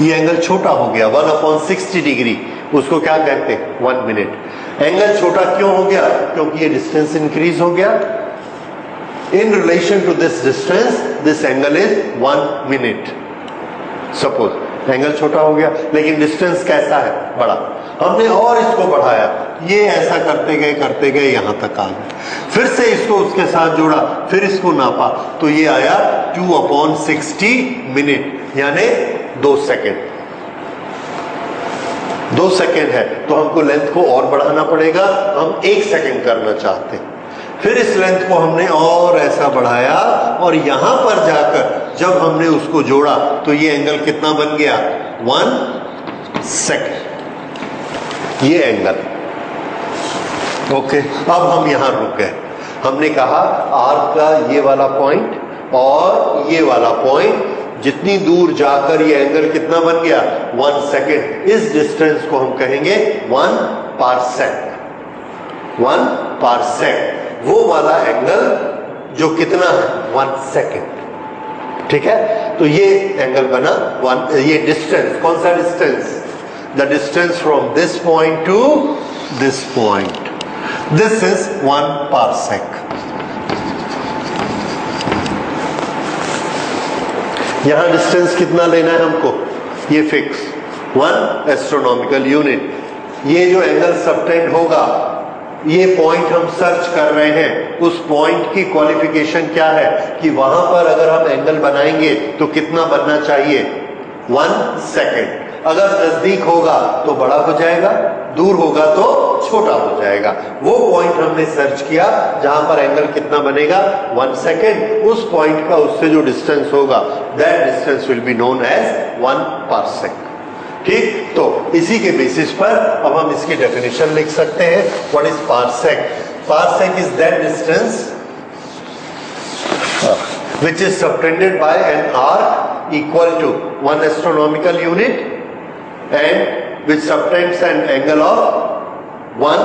ये एंगल छोटा हो गया 1/60 डिग्री। उसको क्या कहते हैं? 1 मिनट। एंगल छोटा क्यों हो गया? क्योंकि ये डिस्टेंस इंक्रीज हो गया। In relation to this distance this angle is 1 minute. Suppose angle छोटा हो गया लेकिन डिस्टेंस कैसा है? बड़ा। हमने और इसको बढ़ाया, ये ऐसा करते गए यहां तक आ गए। फिर से इसको उसके साथ जोड़ा, फिर इसको नापा तो ये आया 2/60 मिनट, यानी 2 सेकेंड। 2 सेकेंड है तो हमको लेंथ को और बढ़ाना पड़ेगा। हम 1 सेकेंड करना चाहते हैं। फिर इस लेंथ को हमने और ऐसा बढ़ाया और यहां पर जाकर जब हमने उसको जोड़ा तो ये एंगल कितना बन गया? 1 सेकेंड। ये एंगल। ओके, अब हम यहां रुक गए। हमने कहा आर्क का ये वाला पॉइंट और ये वाला पॉइंट, जितनी दूर जाकर ये एंगल कितना बन गया? 1 सेकेंड। इस डिस्टेंस को हम कहेंगे 1 पार्सेक। 1 पार्सेक वो वाला एंगल जो कितना है? 1 सेकेंड। ठीक है? तो ये एंगल बना 1। ये डिस्टेंस, कौन सा distance? The distance from this point two this point, this is 1 parsec. यहां डिस्टेंस कितना लेना है हमको? ये फिक्स 1 एस्ट्रोनॉमिकल यूनिट। ये जो एंगल सबटेंड होगा, ये पॉइंट हम सर्च कर रहे हैं, उस पॉइंट की क्वालिफिकेशन क्या है कि वहां पर अगर हम एंगल बनाएंगे तो कितना बनना चाहिए? 1 सेकेंड। अगर नजदीक होगा तो बड़ा हो जाएगा, दूर होगा तो छोटा हो जाएगा। वो पॉइंट हमने सर्च किया जहां पर एंगल कितना बनेगा? 1 सेकेंड। उस पॉइंट का उससे जो डिस्टेंस होगा, that distance will be known as 1 parsec. ठीक? तो इसी के बेसिस पर अब हम इसकी डेफिनेशन लिख सकते हैं। What is parsec? Parsec is that distance which is subtended by an arc equal to 1 astronomical unit and which subtends an angle of 1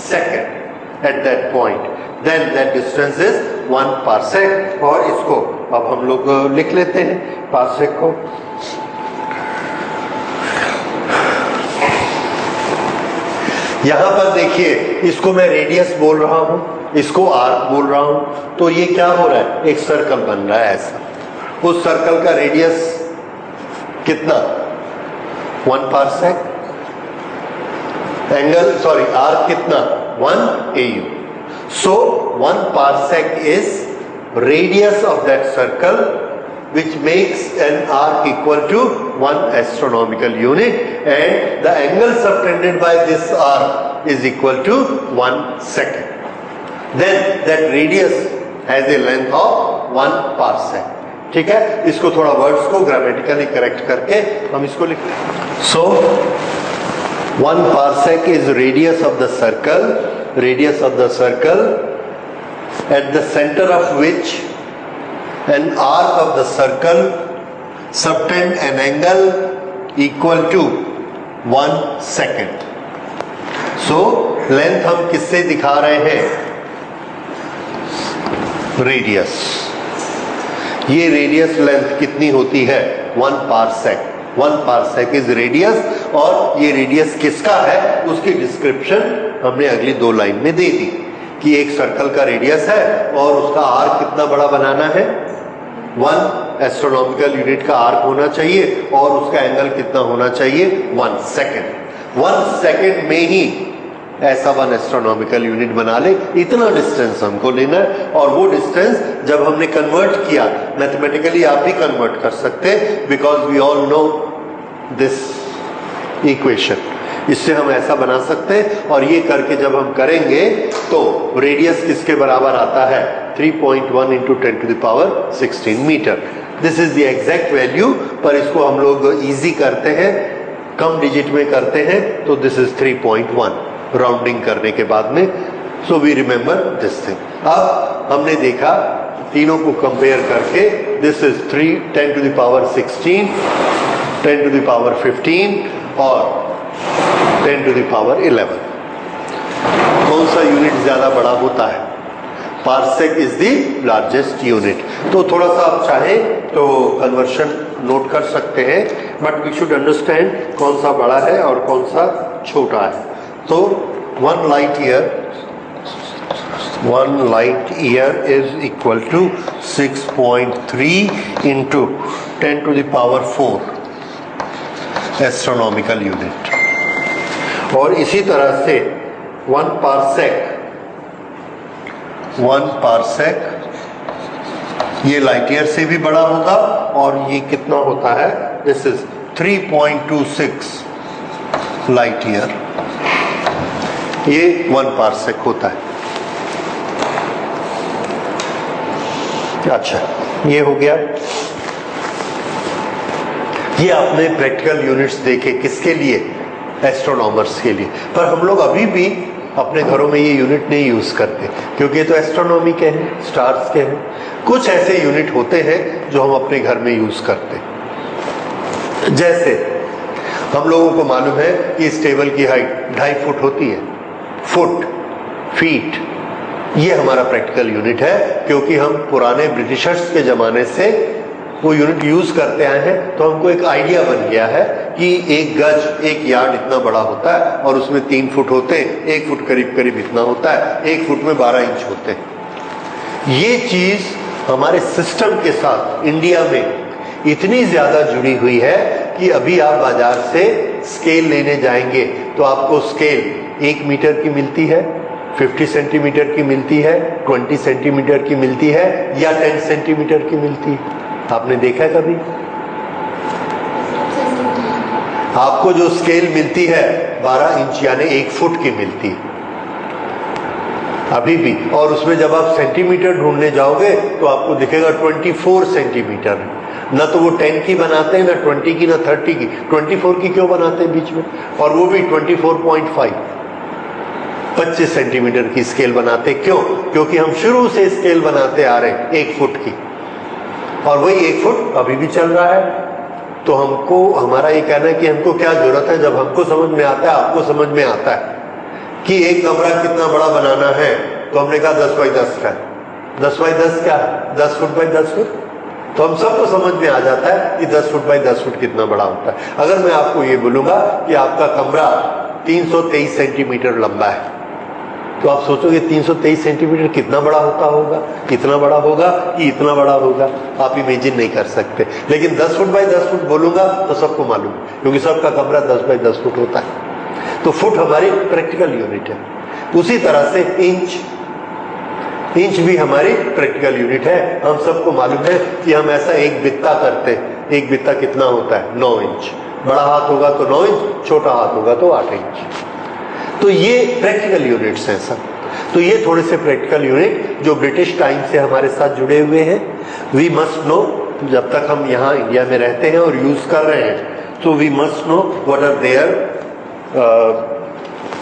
second at that point. Then that distance is 1 parsec। और इसको अब हम लोग लिख लेते हैं पार्सेक को। यहां पर देखिए, इसको मैं रेडियस बोल रहा हूं, इसको आर्क बोल रहा हूं, तो ये क्या हो रहा है? एक सर्कल बन रहा है ऐसा। उस सर्कल का रेडियस कितना? 1 पार्सेक। एंगल सॉरी आर्क कितना? 1 AU। So 1 parsec is radius of that circle which makes an arc equal to 1 astronomical unit, and the angle subtended by this arc is equal to 1 second. Then that radius has a length of 1 parsec. ठीक है, इसको थोड़ा वर्ड्स को ग्रामेटिकली करेक्ट करके हम इसको लिखते हैं. So 1 parsec is radius of the circle at the center of which an arc of the circle subtend an angle equal to 1 second. So length हम किससे दिखा रहे हैं? रेडियस. ये रेडियस लेंथ कितनी होती है? 1 पार्सेक. 1 पार्सेक इज रेडियस, और ये रेडियस किसका है उसकी डिस्क्रिप्शन हमने अगली 2 लाइन में दे दी कि एक सर्कल का रेडियस है और उसका आर्क कितना बड़ा बनाना है? 1 एस्ट्रोनॉमिकल यूनिट का आर्क होना चाहिए और उसका एंगल कितना होना चाहिए? 1 सेकेंड. 1 सेकेंड में ही ऐसा 1 एस्ट्रोनॉमिकल यूनिट बना ले. इतना डिस्टेंस हमको लेना है, और वो डिस्टेंस जब हमने कन्वर्ट किया, मैथमेटिकली आप भी कन्वर्ट कर सकते हैं, because we all know this equation. इससे हम ऐसा बना सकते हैं, और ये करके जब हम करेंगे तो रेडियस किसके बराबर आता है? 3.1 into 10 to the power 16 metre. This is the exact value, पर इसको हम लोग इजी करते हैं, कम डिजिट में करते हैं, तो दिस इज 3.1 राउंडिंग करने के बाद में. So we remember this thing. अब हमने देखा तीनों को कंपेयर करके, this is 10 to the power 16, 10 to the power 15 और 10 टू द पावर 11. कौन सा यूनिट ज्यादा बड़ा होता है? Parsec is the largest unit. तो थोड़ा सा आप चाहें तो कन्वर्शन नोट कर सकते हैं, बट वी शुड अंडरस्टैंड कौन सा बड़ा है और कौन सा छोटा है. तो 1 light year is equal to 6.3 into 10 to the power 4 astronomical unit. और इसी तरह से 1 parsec ये लाइट ईयर से भी बड़ा होगा, और ये कितना होता है? This is 3.26 light year. ये 1 पार्सेक होता है. अच्छा, ये हो गया. ये आपने प्रैक्टिकल यूनिट्स देखे किसके लिए? एस्ट्रोनॉमर्स के लिए. पर हम लोग अभी भी अपने घरों में ये यूनिट नहीं यूज करते, क्योंकि ये तो एस्ट्रोनॉमी के हैं, स्टार्स के हैं. कुछ ऐसे यूनिट होते हैं जो हम अपने घर में यूज करते हैं. जैसे हम लोगों को मालूम है कि इस टेबल की हाइट 2.5 फुट होती है. फुट, फीट, ये हमारा प्रैक्टिकल यूनिट है, क्योंकि हम पुराने ब्रिटिशर्स के जमाने से वो यूनिट यूज करते आए हैं. तो हमको एक आइडिया बन गया है कि 1 गज 1 यार्ड इतना बड़ा होता है, और उसमें 3 फुट होते हैं. 1 फुट करीब करीब इतना होता है. 1 फुट में 12 इंच होते हैं. ये चीज हमारे सिस्टम के साथ इंडिया में इतनी ज्यादा जुड़ी हुई है कि अभी आप बाजार से स्केल लेने जाएंगे तो आपको स्केल 1 मीटर की मिलती है, 50 सेंटीमीटर की मिलती है, 20 सेंटीमीटर की मिलती है, या 10 सेंटीमीटर की मिलती है. आपने देखा है कभी? आपको जो स्केल मिलती है 12 इंच यानी 1 फुट की मिलती है अभी भी, और उसमें जब आप सेंटीमीटर ढूंढने जाओगे तो आपको दिखेगा 24 सेंटीमीटर. ना तो वो 10 की बनाते हैं, ना 20 की, ना 30 की. 24 की क्यों बनाते हैं बीच में? और वो भी 24.5, 25 सेंटीमीटर की स्केल बनाते. क्यों? क्योंकि हम शुरू से स्केल बनाते आ रहे हैं 1 फुट की, और वही 1 फुट अभी भी चल रहा है. तो हमको, हमारा ये कहना है कि हमको क्या जरूरत है, जब हमको समझ में आता है, आपको समझ में आता है कि एक कमरा कितना बड़ा बनाना है, तो हमने कहा 10 बाई 10 का. 10 बाई 10 क्या है? 10 फुट बाई 10 फुट. तो हम सबको समझ में आ जाता है कि 10 फुट बाई 10 फुट कितना बड़ा होता है. अगर मैं आपको ये बोलूंगा कि आपका कमरा 323 सेंटीमीटर लंबा है, तो आप सोचोगे 323 सेंटीमीटर कितना बड़ा होता होगा? इतना बड़ा होगा कि इतना बड़ा होगा? आप इमेजिन नहीं कर सकते. लेकिन 10 फुट बाई 10 फुट बोलूंगा तो सबको मालूम है, क्योंकि सबका कमरा 10 बाई 10 फुट होता है. तो फुट हमारी प्रैक्टिकल यूनिट है. उसी तरह से इंच, इंच भी हमारी प्रैक्टिकल यूनिट है। हम सबको मालूम है कि हम ऐसा एक बित्ता करते हैं। एक बित्ता कितना होता है? 9 इंच। बड़ा हाथ होगा तो 9 इंच, छोटा हाथ होगा तो 8 इंच। तो ये प्रैक्टिकल यूनिट्स हैं सब। तो ये थोड़े से प्रैक्टिकल यूनिट जो ब्रिटिश टाइम से हमारे साथ जुड़े हुए हैं। वी मस्ट नो, जब तक हम यहाँ इंडिया में रहते हैं और यूज कर रहे हैं, तो we must know what are their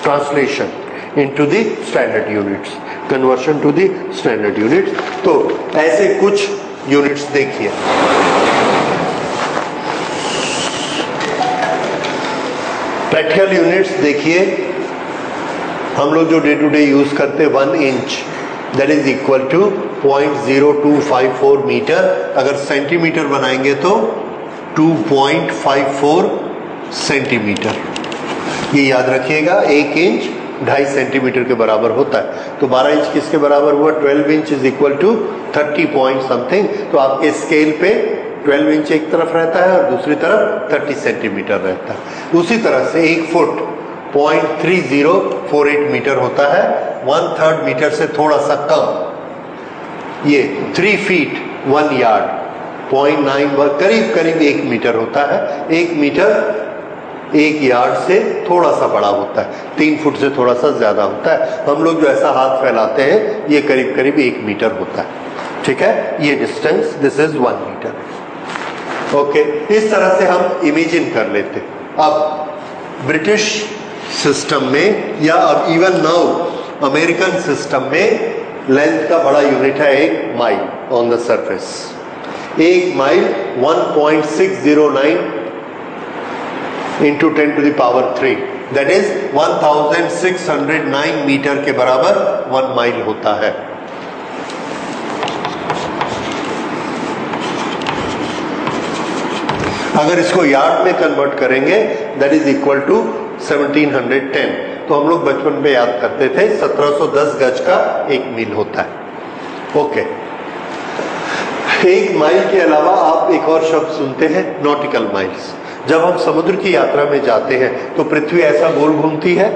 translation into the standard units, conversion to the standard units. तो ऐसे कुछ यूनिट्स देखिए। प्रैक्टिकल यूनिट्स देखिए, हम लोग जो डे टू डे यूज करते हैं 1 inch that is equal to 0.0254 metre. अगर सेंटीमीटर बनाएंगे तो 2.54 सेंटीमीटर। ये याद रखिएगा, 1 इंच 2.5 सेंटीमीटर के बराबर होता है। तो 12 इंच किसके बराबर हुआ? 12 inch is equal to 30 point something. तो आपके स्केल पे 12 इंच एक तरफ रहता है और दूसरी तरफ 30 सेंटीमीटर रहता है। उसी तरह से 1 फुट 0.3048 मीटर होता है, 1/3 मीटर से थोड़ा सा कम। ये 3 फीट 1 यार्ड 0.9 करीब करीब 1 मीटर होता है। 1 मीटर 1 यार्ड से थोड़ा सा बड़ा होता है, 3 फुट से थोड़ा सा ज्यादा होता है। हम लोग जो ऐसा हाथ फैलाते हैं ये करीब करीब 1 मीटर होता है। ठीक है, ये distance this is 1 metre. Okay, इस तरह से हम इमेजिन कर लेते। अब ब्रिटिश सिस्टम में या अब इवन नाउ अमेरिकन सिस्टम में लेंथ का बड़ा यूनिट है 1 mile on the surface. 1 mile 1.609 into 10 to the power 3 that is 1609 metre के बराबर 1 माइल होता है। अगर इसको यार्ड में कन्वर्ट करेंगे दैट इज इक्वल टू 1710। तो हम लोग बचपन में याद करते थे 1710 गज का 1 मील होता है। ओके, 1 माइल के अलावा आप एक और शब्द सुनते हैं, नॉटिकल माइल्स। जब हम समुद्र की यात्रा में जाते हैं तो पृथ्वी ऐसा गोल घूमती है।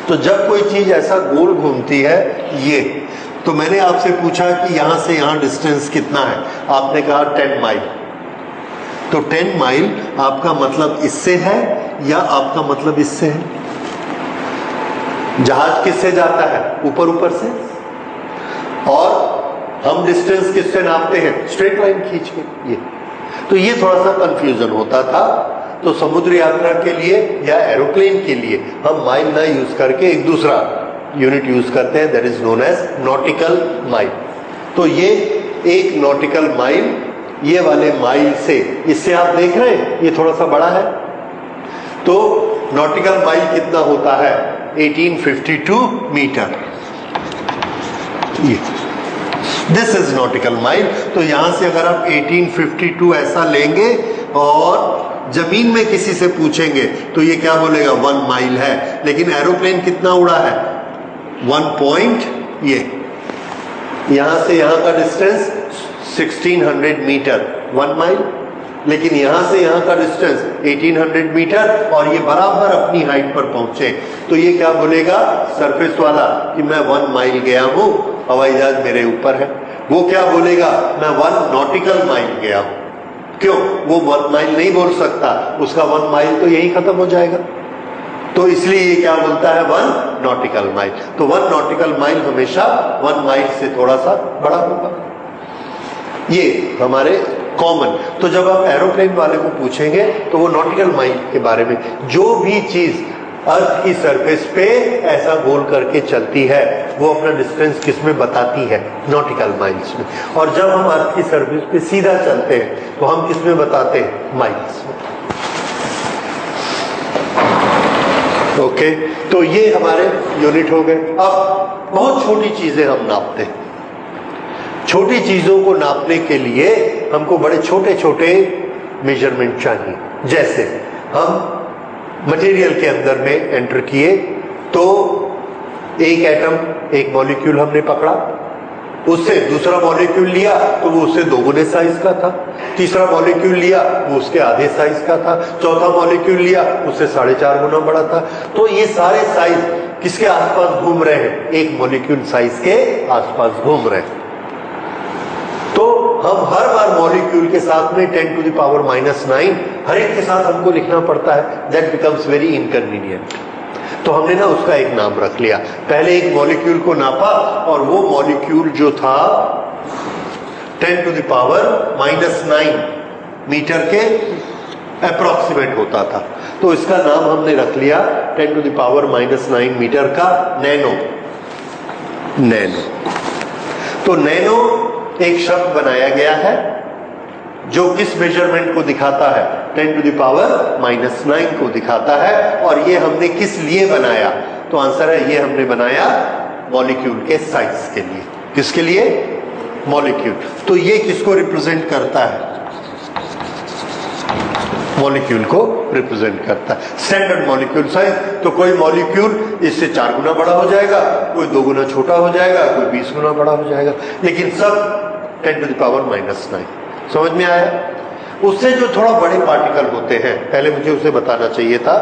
तो जब कोई चीज ऐसा गोल घूमती है, ये तो मैंने आपसे पूछा कि यहां से यहां डिस्टेंस कितना है, आपने कहा 10 माइल। तो 10 माइल आपका मतलब इससे है या आपका मतलब इससे है? जहाज किससे जाता है? ऊपर ऊपर से। और हम डिस्टेंस किससे नापते हैं? स्ट्रेट लाइन खींच के। ये तो ये थोड़ा सा कंफ्यूजन होता था। तो समुद्र यात्रा के लिए या एरोप्लेन के लिए हम माइल ना यूज करके एक दूसरा यूनिट यूज करते हैं, that is known as nautical mile. तो ये 1 नॉटिकल माइल, ये वाले माइल से, इससे आप देख रहे हैं ये थोड़ा सा बड़ा है। तो नॉटिकल माइल कितना होता है? 1852 metre. This is nautical mile. तो यहां से अगर आप 1852 ऐसा लेंगे और जमीन में किसी से पूछेंगे तो ये क्या बोलेगा? 1 माइल है। लेकिन एरोप्लेन कितना उड़ा है? 1 पॉइंट, ये यहां से यहां का डिस्टेंस 1600 मीटर 1 माइल। लेकिन यहां से यहां का डिस्टेंस 1800 मीटर और ये बराबर अपनी हाइट पर पहुंचे। तो ये क्या बोलेगा सरफेस वाला कि मैं 1 माइल गया हूं, हवाई जहाज मेरे ऊपर है। वो क्या बोलेगा? मैं 1 नॉटिकल माइल गया हूं। क्यों? वो 1 माइल नहीं बोल सकता, उसका 1 माइल तो यही खत्म हो जाएगा। तो इसलिए ये क्या बोलता है? 1 नॉटिकल माइल। तो 1 नॉटिकल माइल हमेशा 1 माइल से थोड़ा सा बड़ा होगा। ये हमारे कॉमन। तो जब आप एरोप्लेन वाले को पूछेंगे तो वो नॉटिकल माइल के बारे में, जो भी चीज अर्थ की सरफेस पे ऐसा गोल करके चलती है वो अपना डिस्टेंस किस में बताती है? नॉटिकल माइल्स में। और जब हम अर्थ की सरफेस पे सीधा चलते हैं तो हम किस में बताते हैं? माइल्स में। ओके, तो ये हमारे यूनिट हो गए। अब बहुत छोटी चीजें हम नापते हैं। छोटी चीजों को नापने के लिए हमको बड़े छोटे छोटे मेजरमेंट चाहिए। जैसे हम मटेरियल के अंदर में एंटर किए तो एक एटम, एक मॉलिक्यूल हमने पकड़ा, उससे दूसरा मॉलिक्यूल लिया तो वो उससे 2 गुने साइज का था, तीसरा मॉलिक्यूल लिया वो उसके आधे साइज का था, चौथा मॉलिक्यूल लिया उससे 4.5 गुना बड़ा था। तो ये सारे साइज किसके आसपास घूम रहे हैं? एक मॉलिक्यूल साइज के आसपास घूम रहे हैं। तो हम हर बार मॉलिक्यूल के साथ में 10 टू द पावर -9 हर एक के साथ हमको लिखना पड़ता है। That becomes very inconvenient. तो हमने ना उसका एक नाम रख लिया। पहले एक मॉलिक्यूल को नापा और वो मॉलिक्यूल जो था 10 टू द पावर -9 मीटर के अप्रोक्सीमेट होता था। तो इसका नाम हमने रख लिया 10 टू द पावर -9 मीटर का नैनो। तो नैनो एक शब्द बनाया गया है जो किस मेजरमेंट को दिखाता है? 10 टू द पावर -9 को दिखाता है। और ये हमने किस लिए बनाया? तो आंसर है ये हमने बनाया मॉलिक्यूल के साइज के लिए। किसके लिए? मॉलिक्यूल। तो ये किसको रिप्रेजेंट करता है? मॉलिक्यूल को रिप्रेजेंट करता है। Standard molecule size. तो कोई मॉलिक्यूल इससे 4 गुना बड़ा हो जाएगा, कोई 2 गुना छोटा हो जाएगा, कोई 20 गुना बड़ा हो जाएगा, लेकिन सब 10 टू द पावर -9। समझ में आया? उससे जो थोड़ा बड़े पार्टिकल होते हैं, पहले मुझे उसे बताना चाहिए था।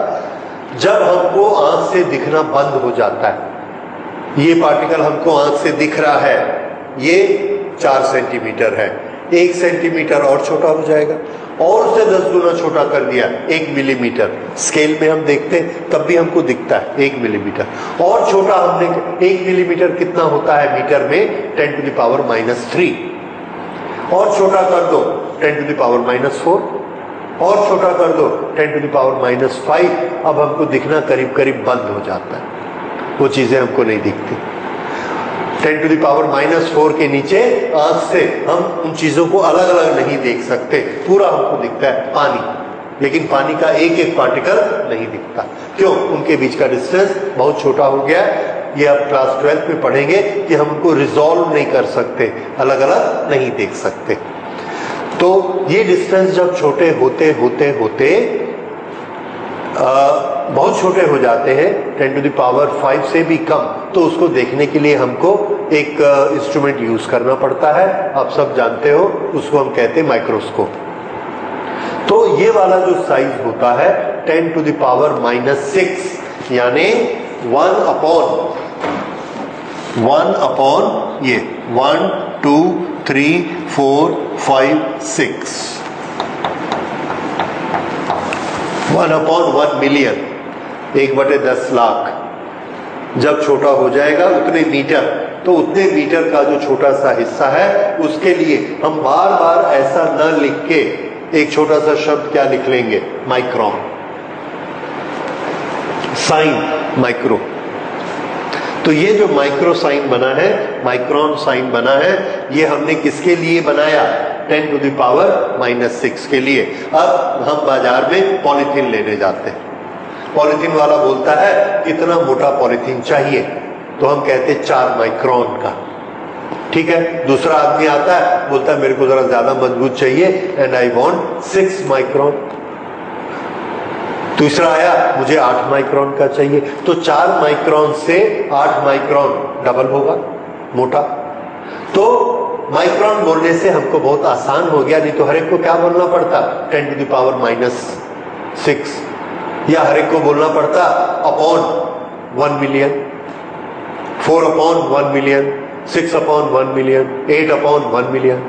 जब हमको आंख से दिखना बंद हो जाता है, ये पार्टिकल हमको आंख से दिख रहा है, ये 4 सेंटीमीटर है, 1 सेंटीमीटर और छोटा हो जाएगा, और उसे 10 गुना छोटा कर दिया 1 मिलीमीटर। स्केल में हम देखते हैं तब भी हमको दिखता है 1 मिलीमीटर। और छोटा हमने 1 मिलीमीटर कितना होता है मीटर में? 10 टू द पावर -3। और छोटा कर दो 10 टू द पावर -4, और छोटा कर दो 10 टू द पावर -5। अब हमको दिखना करीब करीब बंद हो जाता है, वो चीजें हमको नहीं दिखती। 10 टू द पावर -4 के नीचे आंख से हम उन चीजों को अलग अलग नहीं देख सकते। पूरा हमको दिखता है पानी, लेकिन पानी का एक एक पार्टिकल नहीं दिखता। क्यों? उनके बीच का डिस्टेंस बहुत छोटा हो गया। ये आप क्लास 12 में पढ़ेंगे कि हम उनको रिजॉल्व नहीं कर सकते, अलग अलग नहीं देख सकते। तो ये डिस्टेंस जब छोटे होते होते होते बहुत छोटे हो जाते हैं, 10 टू द पावर 5 से भी कम, तो उसको देखने के लिए हमको एक इंस्ट्रूमेंट यूज करना पड़ता है। आप सब जानते हो, उसको हम कहते हैं माइक्रोस्कोप। तो ये वाला जो साइज होता है 10 टू द पावर -6, यानी 1 अपॉन ये 1 2 3 4 5 6, 1 अपॉन 1 मिलियन, 1/10 लाख। जब छोटा हो जाएगा उतने मीटर, तो उतने मीटर का जो छोटा सा हिस्सा है उसके लिए हम बार बार ऐसा न लिख के एक छोटा सा शब्द क्या लिख लेंगे? माइक्रोन। Sign micro. तो ये जो माइक्रो साइन बना है, माइक्रोन साइन बना है, ये हमने किसके लिए बनाया? 10 टू द पावर -6 के लिए। अब हम बाजार में पॉलीथीन लेने जाते हैं। पॉलीथीन वाला बोलता है कितना मोटा पॉलीथीन चाहिए, तो हम कहते हैं 4 माइक्रोन का। ठीक है। दूसरा आदमी आता है, बोलता है मेरे को जरा ज्यादा मजबूत चाहिए, एंड आई वांट 6 माइक्रोन। तीसरा आया, मुझे 8 माइक्रोन का चाहिए। तो 4 माइक्रोन से 8 माइक्रोन डबल होगा मोटा। तो माइक्रोन बोलने से हमको बहुत आसान हो गया, नहीं तो हर एक को क्या बोलना पड़ता? 10 टू द पावर -6, या हर एक को बोलना पड़ता upon 1 million, 4 upon 1 million, 6 upon 1 million, 8 upon 1 million,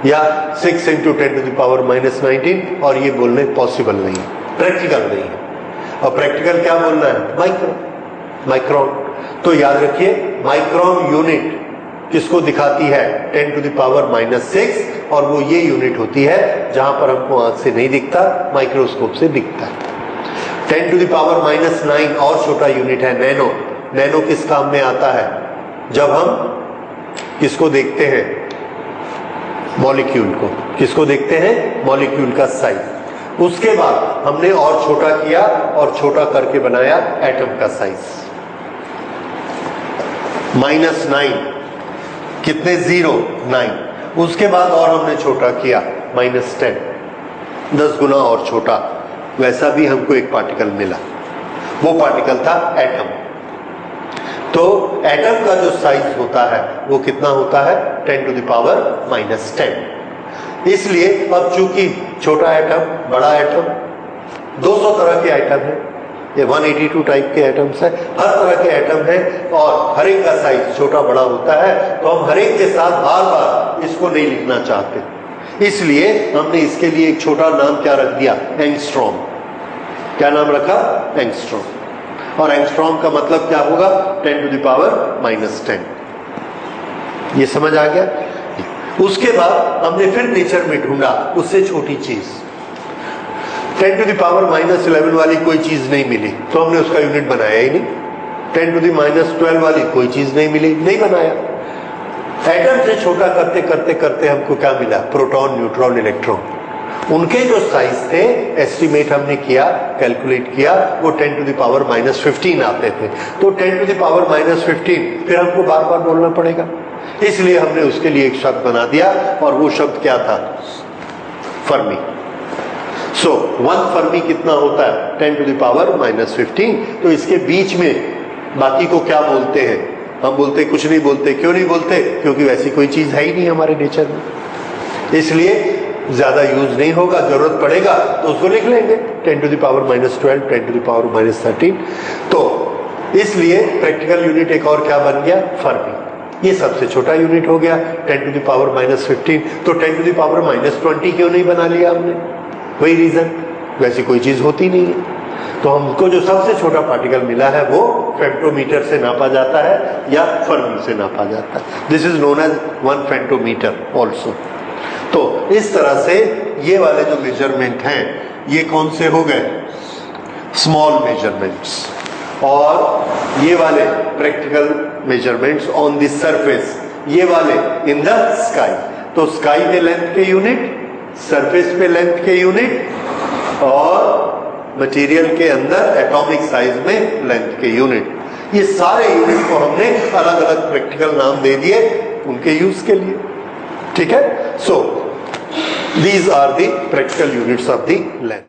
या 6 इंटू 10 टू द पावर -19। और ये बोलने पॉसिबल नहीं है, प्रैक्टिकल नहीं है। और प्रैक्टिकल क्या बोलना है? माइक्रोन। तो याद रखिए, माइक्रोन यूनिट किसको दिखाती है? 10 टू द पावर -6, और वो ये यूनिट होती है जहां पर हमको आंख से नहीं दिखता, माइक्रोस्कोप से दिखता है। 10 टू द पावर -9 और छोटा यूनिट है नैनो। नैनो किस काम में आता है? जब हम किसको देखते हैं? मॉलिक्यूल को। किसको देखते हैं? मॉलिक्यूल का साइज। उसके बाद हमने और छोटा किया, और छोटा करके बनाया एटम का साइज। -9 कितने? 0 9। उसके बाद और हमने छोटा किया -10, 10 गुना और छोटा। वैसा भी हमको एक पार्टिकल मिला, वो पार्टिकल था एटम। तो एटम का जो साइज होता है वो कितना होता है? 10 टू द पावर -10। इसलिए अब चूंकि छोटा एटम, बड़ा एटम, 200 तरह के एटम है, ये 182 टाइप के एटम्स है, हर तरह के एटम है और हर एक का साइज छोटा बड़ा होता है, तो हम हर एक के साथ बार बार इसको नहीं लिखना चाहते, इसलिए हमने इसके लिए एक छोटा नाम क्या रख दिया, एंगस्ट्रॉम। क्या नाम रखा, एंगस्ट्रॉम। और एंगस्ट्रॉम का मतलब क्या होगा, 10 टू द पावर -10। ये समझ आ गया। उसके बाद हमने फिर नेचर में ढूंढा उससे छोटी चीज, 10 टू द पावर -11 वाली कोई चीज नहीं मिली, तो हमने उसका यूनिट बनाया ही नहीं। 10 टू द -12 वाली कोई चीज नहीं मिली, नहीं बनाया। एटम से छोटा करते करते करते हमको क्या मिला, प्रोटॉन, न्यूट्रॉन, इलेक्ट्रॉन। उनके जो साइज थे एस्टिमेट हमने किया, कैलकुलेट किया, वो 10 टू द पावर -15 आते थे। तो 10 टू द पावर -15 फिर हमको बार बार बोलना पड़ेगा, इसलिए हमने उसके लिए एक शब्द बना दिया और वो शब्द क्या था, फर्मी। सो 1 फर्मी कितना होता है, 10 टू द पावर -15। तो इसके बीच में बाकी को क्या बोलते हैं, हम बोलते कुछ नहीं बोलते। क्यों नहीं बोलते, क्योंकि वैसी कोई चीज है ही नहीं हमारे नेचर में, इसलिए ज्यादा यूज नहीं होगा, जरूरत पड़ेगा तो उसको लिख लेंगे 10 to the power -12, 10 to the power -13। तो इसलिए प्रैक्टिकल यूनिट एक और क्या बन गया, फर्मी। ये सबसे छोटा यूनिट हो गया 10 टू द पावर -15। तो 10 टू द पावर -20 क्यों नहीं बना लिया हमने, वही रीजन, वैसी कोई चीज होती नहीं है। तो हमको जो सबसे छोटा पार्टिकल मिला है वो फेम्टोमीटर से नापा जाता है या फर्मी से नापा जाता है। This is known as 1 femtometre also. तो इस तरह से ये वाले जो मेजरमेंट हैं ये कौन से हो गए, स्मॉल मेजरमेंट्स, और ये वाले practical measurements on the surface, ये वाले इन द स्काई। तो स्काई पे लेंथ के यूनिट, सरफेस पे लेंथ के यूनिट, और मटेरियल के अंदर एटॉमिक साइज में लेंथ के यूनिट। ये सारे यूनिट को हमने अलग अलग प्रैक्टिकल नाम दे दिए उनके यूज के लिए, ठीक है। So these are the practical units of the length.